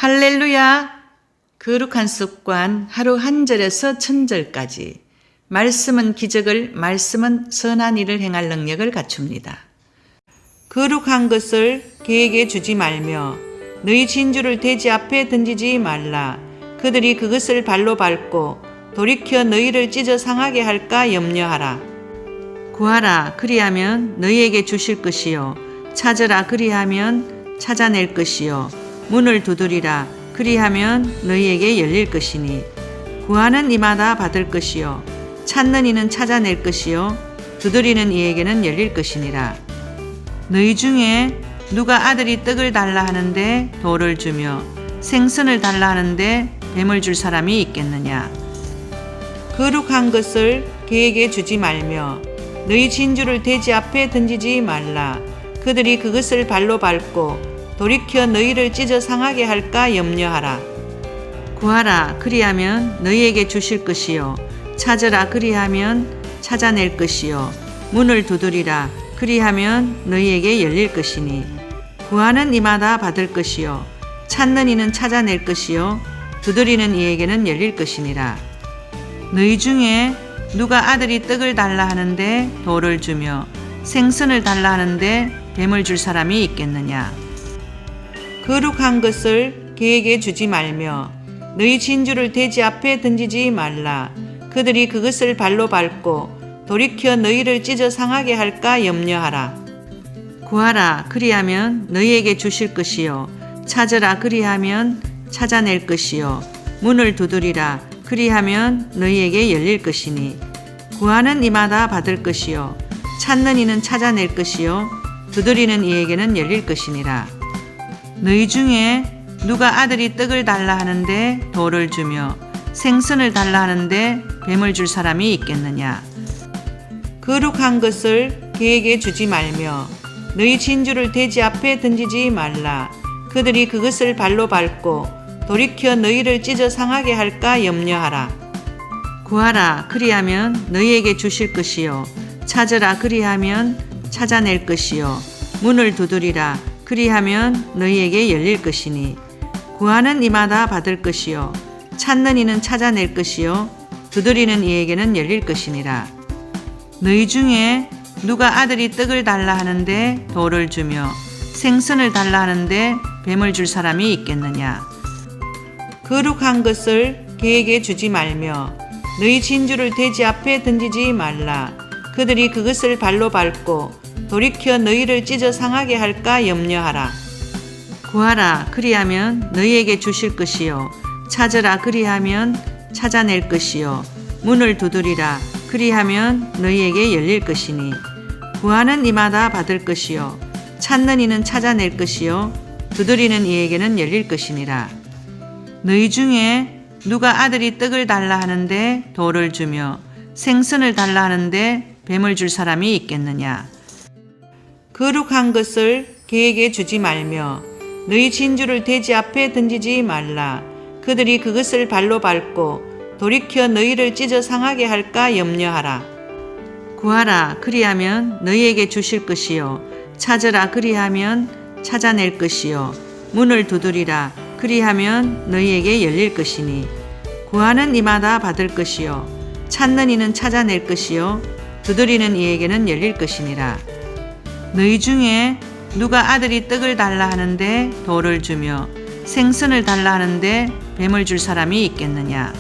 할렐루야! 거룩한 습관 하루 한 절에서 천절까지. 말씀은 기적을, 말씀은 선한 일을 행할 능력을 갖춥니다. 거룩한 것을 개에게 주지 말며 너희 진주를 돼지 앞에 던지지 말라. 그들이 그것을 발로 밟고 돌이켜 너희를 찢어 상하게 할까 염려하라. 구하라, 그리하면 너희에게 주실 것이요. 찾으라, 그리하면 찾아낼 것이요. 문을 두드리라, 그리하면 너희에게 열릴 것이니. 구하는 이마다 받을 것이요. 찾는 이는 찾아낼 것이요. 두드리는 이에게는 열릴 것이니라. 너희 중에 누가 아들이 떡을 달라 하는데 돌을 주며 생선을 달라 하는데 뱀을 줄 사람이 있겠느냐. 거룩한 것을 개에게 주지 말며 너희 진주를 돼지 앞에 던지지 말라. 그들이 그것을 발로 밟고 돌이켜 너희를 찢어 상하게 할까 염려하라. 구하라, 그리하면 너희에게 주실 것이요. 찾으라, 그리하면 찾아낼 것이요. 문을 두드리라, 그리하면 너희에게 열릴 것이니. 구하는 이마다 받을 것이요. 찾는 이는 찾아낼 것이요. 두드리는 이에게는 열릴 것이니라. 너희 중에 누가 아들이 떡을 달라 하는데 돌을 주며 생선을 달라 하는데 뱀을 줄 사람이 있겠느냐. 거룩한 것을 개에게 주지 말며 너희 진주를 돼지 앞에 던지지 말라. 그들이 그것을 발로 밟고 돌이켜 너희를 찢어 상하게 할까 염려하라. 구하라, 그리하면 너희에게 주실 것이요. 찾으라, 그리하면 찾아낼 것이요. 문을 두드리라, 그리하면 너희에게 열릴 것이니. 구하는 이마다 받을 것이요. 찾는 이는 찾아낼 것이요. 두드리는 이에게는 열릴 것이니라. 너희 중에 누가 아들이 떡을 달라 하는데 돌을 주며 생선을 달라 하는데 뱀을 줄 사람이 있겠느냐. 거룩한 것을 개에게 주지 말며 너희 진주를 돼지 앞에 던지지 말라. 그들이 그것을 발로 밟고 돌이켜 너희를 찢어 상하게 할까 염려하라. 구하라, 그리하면 너희에게 주실 것이요. 찾으라, 그리하면 찾아낼 것이요. 문을 두드리라, 그리하면 너희에게 열릴 것이니. 구하는 이마다 받을 것이요. 찾는 이는 찾아낼 것이요. 두드리는 이에게는 열릴 것이니라. 너희 중에 누가 아들이 떡을 달라 하는데 돌을 주며 생선을 달라 하는데 뱀을 줄 사람이 있겠느냐. 거룩한 것을 개에게 주지 말며 너희 진주를 돼지 앞에 던지지 말라. 그들이 그것을 발로 밟고 돌이켜 너희를 찢어 상하게 할까 염려하라. 구하라, 그리하면 너희에게 주실 것이요. 찾으라, 그리하면 찾아낼 것이요. 문을 두드리라, 그리하면 너희에게 열릴 것이니. 구하는 이마다 받을 것이요. 찾는 이는 찾아낼 것이요. 두드리는 이에게는 열릴 것이니라. 너희 중에 누가 아들이 떡을 달라 하는데 돌을 주며 생선을 달라 하는데 뱀을 줄 사람이 있겠느냐. 거룩한 것을 개에게 주지 말며 너희 진주를 돼지 앞에 던지지 말라. 그들이 그것을 발로 밟고 돌이켜 너희를 찢어 상하게 할까 염려하라. 구하라, 그리하면 너희에게 주실 것이요. 찾으라, 그리하면 찾아낼 것이요. 문을 두드리라, 그리하면 너희에게 열릴 것이니. 구하는 이마다 받을 것이요. 찾는 이는 찾아낼 것이요. 두드리는 이에게는 열릴 것이니라. 너희 중에 누가 아들이 떡을 달라 하는데 돌을 주며 생선을 달라 하는데 뱀을 줄 사람이 있겠느냐.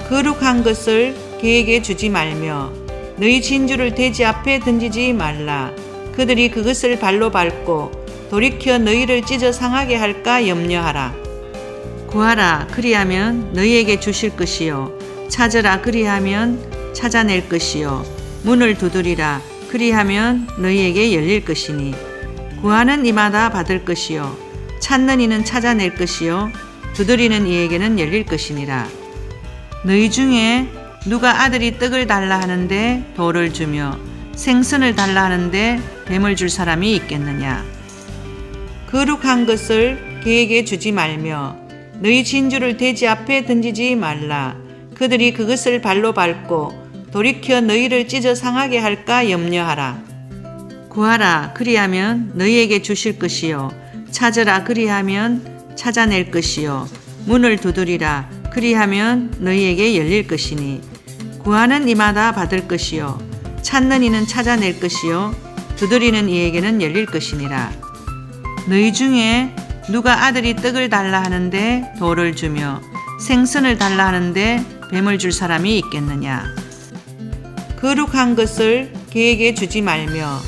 거룩한 것을 개에게 주지 말며 너희 진주를 돼지 앞에 던지지 말라. 그들이 그것을 발로 밟고 돌이켜 너희를 찢어 상하게 할까 염려하라. 구하라, 그리하면 너희에게 주실 것이요. 찾으라, 그리하면 찾아낼 것이요. 문을 두드리라, 그리하면 너희에게 열릴 것이니. 구하는 이마다 받을 것이요. 찾는 이는 찾아낼 것이요. 두드리는 이에게는 열릴 것이니라. 너희 중에 누가 아들이 떡을 달라 하는데 돌을 주며 생선을 달라 하는데 뱀을 줄 사람이 있겠느냐. 거룩한 것을 개에게 주지 말며 너희 진주를 돼지 앞에 던지지 말라. 그들이 그것을 발로 밟고 돌이켜 너희를 찢어 상하게 할까 염려하라. 구하라, 그리하면 너희에게 주실 것이요. 찾으라, 그리하면 찾아낼 것이요 문을 두드리라 그리하면 너희에게 열릴 것이니 구하는 이마다 받을 것이요 찾는 이는 찾아낼 것이요 두드리는 이에게는 열릴 것이니라. 너희 중에 누가 아들이 떡을 달라 하는데 돌을 주며 생선을 달라 하는데 뱀을 줄 사람이 있겠느냐. 거룩한 것을 개에게 주지 말며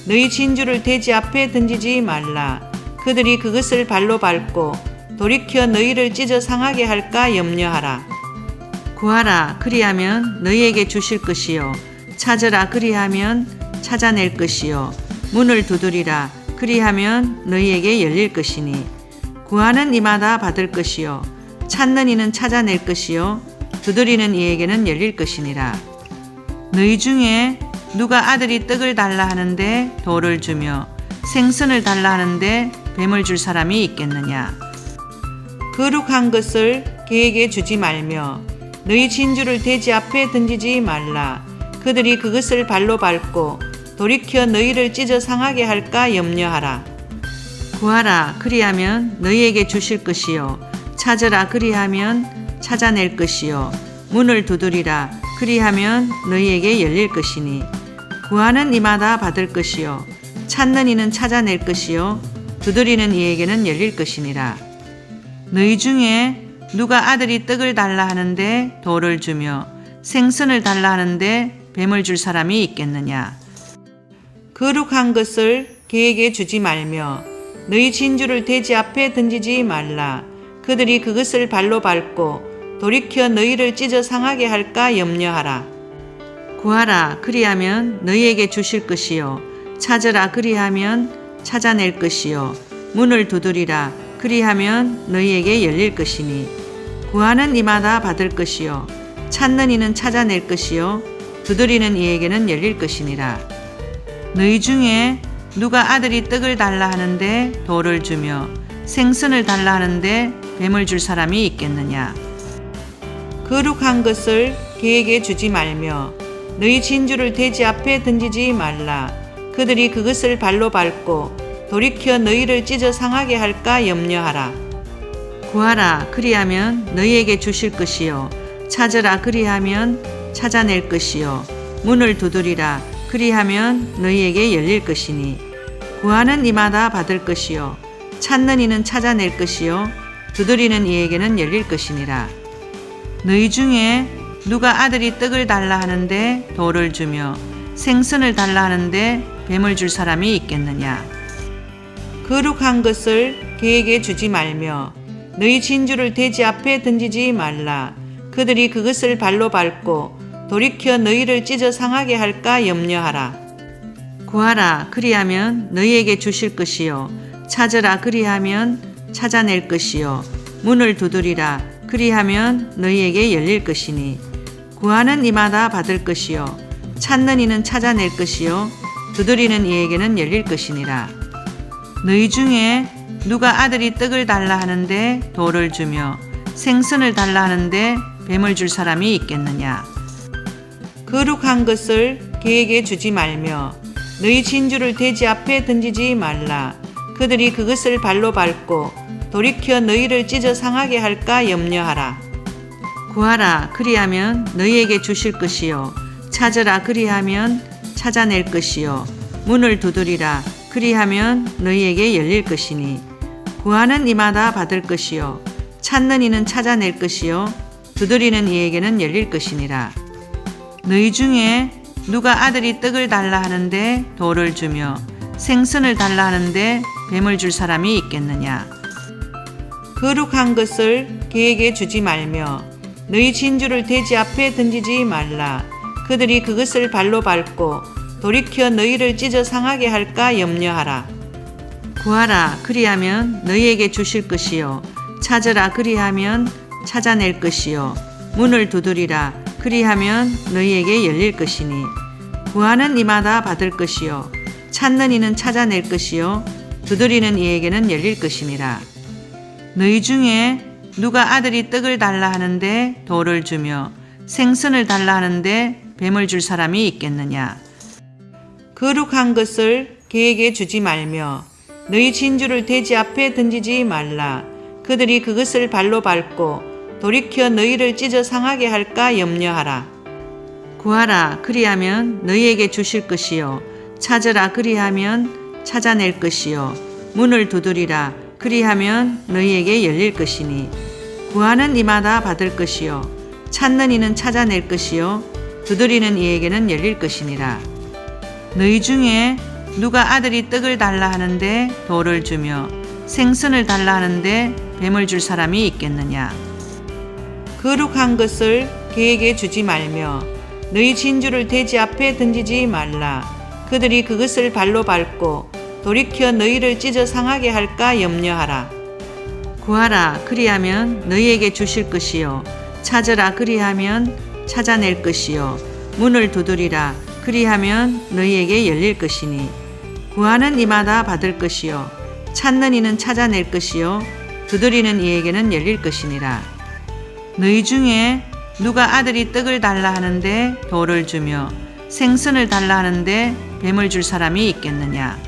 너희 진주를 돼지 앞에 던지지 말라. 그들이 그것을 발로 밟고 돌이켜 너희를 찢어 상하게 할까 염려하라. 구하라 그리하면 너희에게 주실 것이요 찾으라 그리하면 찾아낼 것이요 문을 두드리라 그리하면 너희에게 열릴 것이니 구하는 이마다 받을 것이요 찾는 이는 찾아낼 것이요 두드리는 이에게는 열릴 것이니라. 너희 중에 누가 아들이 떡을 달라 하는데 돌을 주며 생선을 달라 하는데 뱀을 줄 사람이 있겠느냐. 거룩한 것을 개에게 주지 말며 너희 진주를 돼지 앞에 던지지 말라. 그들이 그것을 발로 밟고 돌이켜 너희를 찢어 상하게 할까 염려하라. 구하라 그리하면 너희에게 주실 것이요 찾으라 그리하면 찾아낼 것이요 문을 두드리라 그리하면 너희에게 열릴 것이니 구하는 이마다 받을 것이요 찾는 이는 찾아낼 것이요 두드리는 이에게는 열릴 것이니라. 너희 중에 누가 아들이 떡을 달라 하는데 돌을 주며 생선을 달라 하는데 뱀을 줄 사람이 있겠느냐. 거룩한 것을 개에게 주지 말며 너희 진주를 돼지 앞에 던지지 말라. 그들이 그것을 발로 밟고 돌이켜 너희를 찢어 상하게 할까 염려하라. 구하라 그리하면 너희에게 주실 것이요 찾으라 그리하면 찾아낼 것이요 문을 두드리라 그리하면 너희에게 열릴 것이니 구하는 이마다 받을 것이요 찾는 이는 찾아낼 것이요 두드리는 이에게는 열릴 것이니라. 너희 중에 누가 아들이 떡을 달라 하는데 돌을 주며 생선을 달라 하는데 뱀을 줄 사람이 있겠느냐. 거룩한 것을 개에게 주지 말며 너희 진주를 돼지 앞에 던지지 말라. 그들이 그것을 발로 밟고 돌이켜 너희를 찢어 상하게 할까 염려하라. 구하라 그리하면 너희에게 주실 것이요 찾으라 그리하면 찾아낼 것이요 문을 두드리라 그리하면 너희에게 열릴 것이니 구하는 이마다 받을 것이요 찾는 이는 찾아낼 것이요 두드리는 이에게는 열릴 것이니라. 너희 중에 누가 아들이 떡을 달라 하는데 돌을 주며 생선을 달라 하는데 뱀을 줄 사람이 있겠느냐. 거룩한 것을 개에게 주지 말며 너희 진주를 돼지 앞에 던지지 말라. 그들이 그것을 발로 밟고 돌이켜 너희를 찢어 상하게 할까 염려하라. 구하라 그리하면 너희에게 주실 것이요 찾으라 그리하면 찾아낼 것이요 문을 두드리라 그리하면 너희에게 열릴 것이니 구하는 이마다 받을 것이요 찾는 이는 찾아낼 것이요 두드리는 이에게는 열릴 것이니라. 너희 중에 누가 아들이 떡을 달라 하는데 돌을 주며 생선을 달라 하는데 뱀을 줄 사람이 있겠느냐. 거룩한 것을 개에게 주지 말며 너희 진주를 돼지 앞에 던지지 말라. 그들이 그것을 발로 밟고 돌이켜 너희를 찢어 상하게 할까 염려하라. 구하라 그리하면 너희에게 주실 것이요 찾으라 그리하면 찾아낼 것이요 문을 두드리라 그리하면 너희에게 열릴 것이니 구하는 이마다 받을 것이요 찾는 이는 찾아낼 것이요 두드리는 이에게는 열릴 것이니라. 너희 중에 누가 아들이 떡을 달라 하는데 돌을 주며 생선을 달라 하는데 뱀을 줄 사람이 있겠느냐. 거룩한 것을 개에게 주지 말며 너희 진주를 돼지 앞에 던지지 말라. 그들이 그것을 발로 밟고 돌이켜 너희를 찢어 상하게 할까 염려하라. 구하라 그리하면 너희에게 주실 것이요 찾으라 그리하면 찾아낼 것이요 문을 두드리라 그리하면 너희에게 열릴 것이니 구하는 이마다 받을 것이요 찾는 이는 찾아낼 것이요 두드리는 이에게는 열릴 것이니라. 너희 중에 누가 아들이 떡을 달라 하는데 돌을 주며 생선을 달라 하는데 뱀을 줄 사람이 있겠느냐. 거룩한 것을 개에게 주지 말며 너희 진주를 돼지 앞에 던지지 말라. 그들이 그것을 발로 밟고 돌이켜 너희를 찢어 상하게 할까 염려하라. 구하라 그리하면 너희에게 주실 것이요 찾으라 그리하면 찾아낼 것이요 문을 두드리라 그리하면 너희에게 열릴 것이니 구하는 이마다 받을 것이요 찾는 이는 찾아낼 것이요 두드리는 이에게는 열릴 것이니라. 너희 중에 누가 아들이 떡을 달라 하는데 돌을 주며 생선을 달라 하는데 뱀을 줄 사람이 있겠느냐. 거룩한 것을 그에게 주지 말며 너희 진주를 돼지 앞에 던지지 말라. 그들이 그것을 발로 밟고 돌이켜 너희를 찢어 상하게 할까 염려하라. 구하라 그리하면 너희에게 주실 것이요 찾으라 그리하면 찾아낼 것이요 문을 두드리라 그리하면 너희에게 열릴 것이니 구하는 이마다 받을 것이요 찾는 이는 찾아낼 것이요 두드리는 이에게는 열릴 것이니라. 너희 중에 누가 아들이 떡을 달라 하는데 돌을 주며 생선을 달라 하는데 뱀을 줄 사람이 있겠느냐.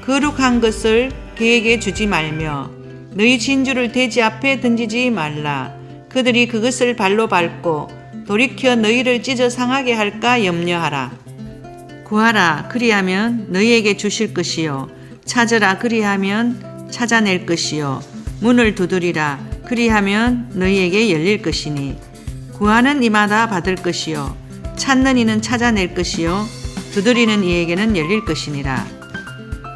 거룩한 것을 그에게 주지 말며 너희 진주를 돼지 앞에 던지지 말라. 그들이 그것을 발로 밟고 돌이켜 너희를 찢어 상하게 할까 염려하라. 구하라 그리하면 너희에게 주실 것이요 찾으라 그리하면 찾아낼 것이요 문을 두드리라 그리하면 너희에게 열릴 것이니 구하는 이마다 받을 것이요 찾는 이는 찾아낼 것이요 두드리는 이에게는 열릴 것이니라.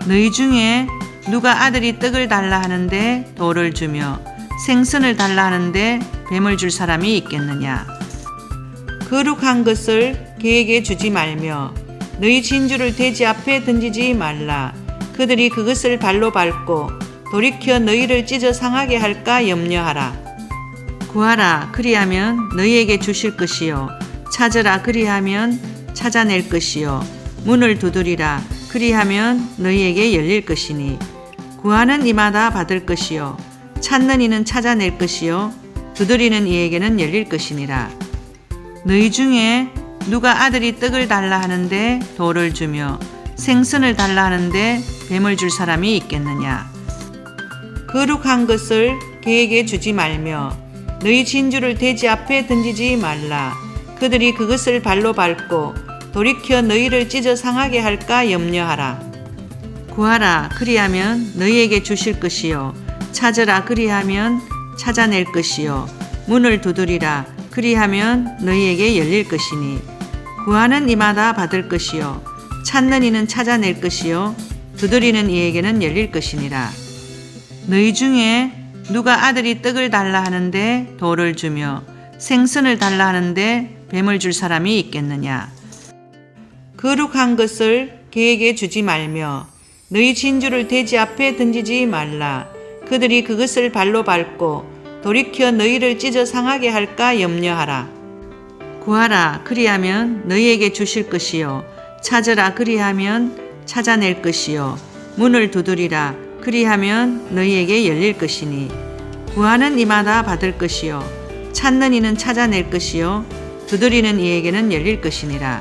너희 중에 누가 아들이 떡을 달라 하는데 돌을 주며 생선을 달라 하는데 뱀을 줄 사람이 있겠느냐. 거룩한 것을 그에게 주지 말며 너희 진주를 돼지 앞에 던지지 말라. 그들이 그것을 발로 밟고 돌이켜 너희를 찢어 상하게 할까 염려하라. 구하라 그리하면 너희에게 주실 것이요 찾으라 그리하면 찾아낼 것이요 문을 두드리라 그리하면 너희에게 열릴 것이니 구하는 이마다 받을 것이요 찾는 이는 찾아낼 것이요 두드리는 이에게는 열릴 것이니라. 너희 중에 누가 아들이 떡을 달라 하는데 돌을 주며 생선을 달라 하는데 뱀을 줄 사람이 있겠느냐. 거룩한 것을 그에게 주지 말며 너희 진주를 돼지 앞에 던지지 말라. 그들이 그것을 발로 밟고 돌이켜 너희를 찢어 상하게 할까 염려하라. 구하라 그리하면 너희에게 주실 것이요 찾으라 그리하면 찾아낼 것이요 문을 두드리라 그리하면 너희에게 열릴 것이니 구하는 이마다 받을 것이요 찾는 이는 찾아낼 것이요 두드리는 이에게는 열릴 것이니라. 너희 중에 누가 아들이 떡을 달라 하는데 돌을 주며 생선을 달라 하는데 뱀을 줄 사람이 있겠느냐. 거룩한 것을 그에게 주지 말며 너희 진주를 돼지 앞에 던지지 말라. 그들이 그것을 발로 밟고 돌이켜 너희를 찢어 상하게 할까 염려하라. 구하라 그리하면 너희에게 주실 것이요 찾으라 그리하면 찾아낼 것이요 문을 두드리라 그리하면 너희에게 열릴 것이니 구하는 이마다 받을 것이요 찾는 이는 찾아낼 것이요 두드리는 이에게는 열릴 것이니라.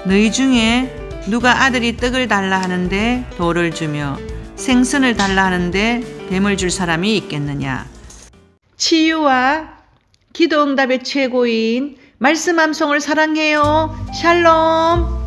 너희 중에 누가 아들이 떡을 달라 하는데 돌을 주며 생선을 달라 하는데 뱀을 줄 사람이 있겠느냐. 치유와 기도응답의 최고인 말씀 암송을 사랑해요. 샬롬.